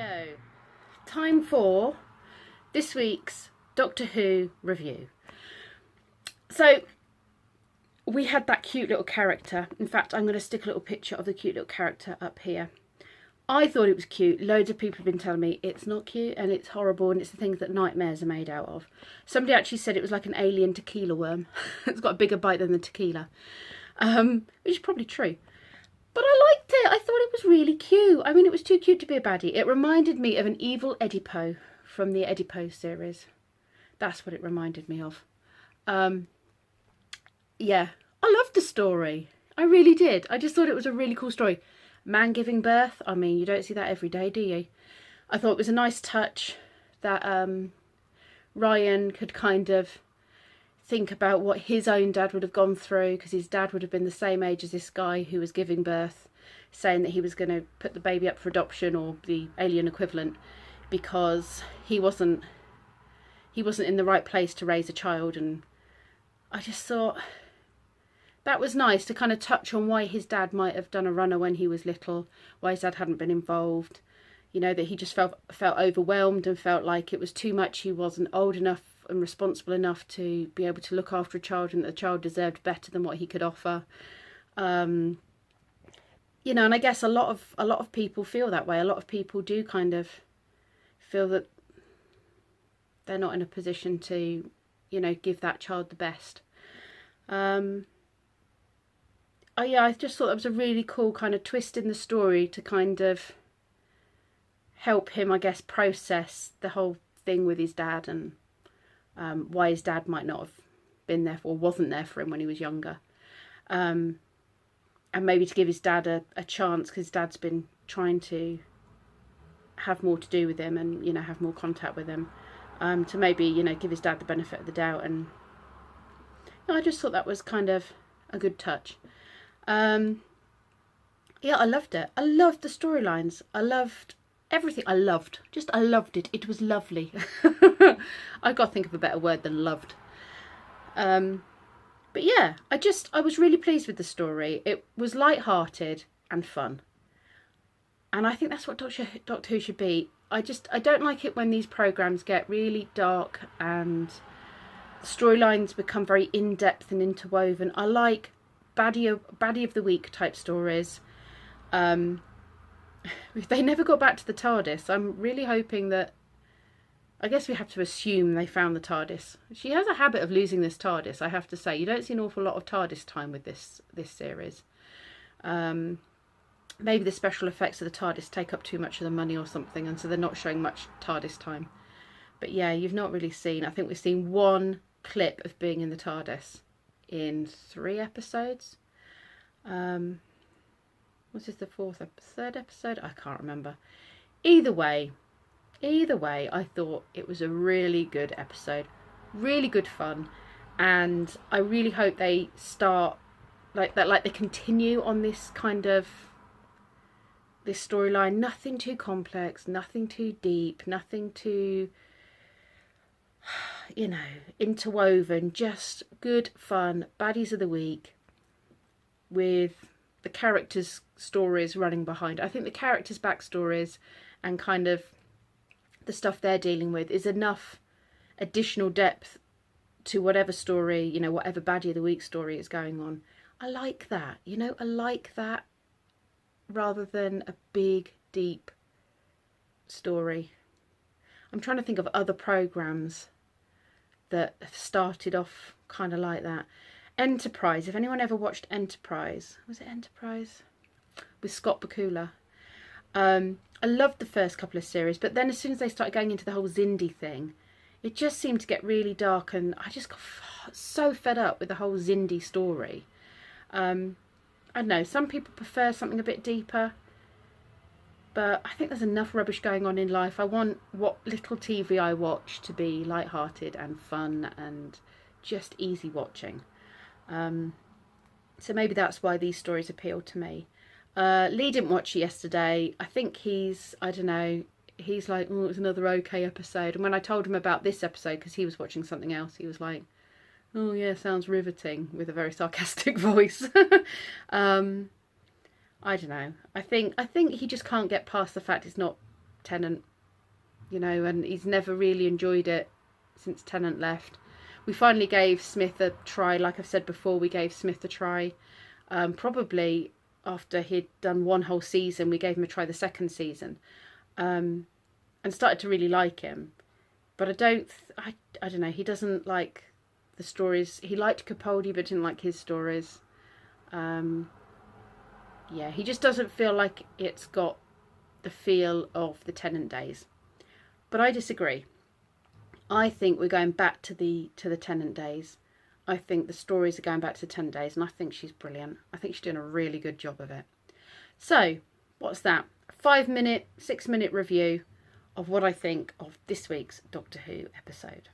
Rightio, time for this week's Doctor Who review. So we had that cute little character. In fact, I'm going to stick a little picture of the cute little character up here. I thought it was cute. Loads of people have been telling me it's not cute and it's horrible and it's the things that nightmares are made out of. Somebody actually said it was like an alien tequila worm. It's got a bigger bite than the tequila, which is probably true. But I liked it. I thought it was really cute. I mean, it was too cute to be a baddie. It reminded me of an evil Edipo from the Edipo series. That's what it reminded me of. Yeah, I loved the story. I really did. I just thought it was a really cool story. Man giving birth. I mean, you don't see that every day, do you? I thought it was a nice touch that Ryan could kind of think about what his own dad would have gone through, because his dad would have been the same age as this guy who was giving birth, saying that he was going to put the baby up for adoption, or the alien equivalent, because he wasn't in the right place to raise a child. And I just thought that was nice to kind of touch on why his dad might have done a runner when he was little, why his dad hadn't been involved, you know, that he just felt overwhelmed and felt like it was too much. He wasn't old enough and responsible enough to be able to look after a child, and that the child deserved better than what he could offer. You know, and I guess a lot of people feel that way. A lot of people do kind of feel that they're not in a position to, you know, give that child the best. Yeah, I just thought that was a really cool kind of twist in the story to kind of help him, I guess, process the whole thing with his dad, and why his dad might not have been there or wasn't there for him when he was younger. And maybe to give his dad a chance, because his dad's been trying to have more to do with him and, you know, have more contact with him, to maybe, you know, give his dad the benefit of the doubt. And I just thought that was kind of a good touch. Yeah, I loved it. I loved the storylines. I loved everything. I loved it. It was lovely. I've got to think of a better word than loved. But yeah, I was really pleased with the story. It was light-hearted and fun. And I think that's what Doctor Who should be. I don't like it when these programmes get really dark and storylines become very in-depth and interwoven. I like baddie of the week type stories. They never got back to the TARDIS. I'm really hoping that, I guess we have to assume they found the TARDIS. She has a habit of losing this TARDIS, I have to say. You don't see an awful lot of TARDIS time with this series. Maybe the special effects of the TARDIS take up too much of the money or something, and so they're not showing much TARDIS time. But yeah, you've not really seen, I think we've seen one clip of being in the TARDIS in 3 episodes. Was this the third episode? I can't remember. Either way, I thought it was a really good episode, really good fun, and I really hope they start like that, like they continue on this kind of this storyline. Nothing too complex, nothing too deep, nothing too, you know, interwoven. Just good fun, baddies of the week, with the characters' stories running behind. I think the characters' backstories and kind of the stuff they're dealing with is enough additional depth to whatever story, you know, whatever baddie of the week story is going on. I like that, you know, I like that, rather than a big, deep story. I'm trying to think of other programmes that have started off kind of like that. Enterprise, if anyone ever watched Enterprise, was it Enterprise? With Scott Bakula. I loved the first couple of series, but then as soon as they started going into the whole Xindi thing, it just seemed to get really dark, and I just got so fed up with the whole Xindi story. I don't know, some people prefer something a bit deeper, but I think there's enough rubbish going on in life. I want what little TV I watch to be light-hearted and fun and just easy watching. So maybe that's why these stories appeal to me. Lee didn't watch it yesterday. I think he's like, oh, it was another okay episode. And when I told him about this episode, because he was watching something else, he was like, oh yeah, sounds riveting, with a very sarcastic voice. I don't know. I think he just can't get past the fact it's not Tennant, you know, and he's never really enjoyed it since Tennant left. We finally gave Smith a try. Like I've said before, we gave Smith a try. Probably after he'd done one whole season, we gave him a try the second season, and started to really like him. But I don't know, he doesn't like the stories. He liked Capaldi but didn't like his stories. Yeah, he just doesn't feel like it's got the feel of the Tennant days. But I disagree. I think we're going back to the Tennant days. I think the stories are going back to the Tennant days, and I think she's brilliant. I think she's doing a really good job of it. So, what's that? 6-minute review of what I think of this week's Doctor Who episode.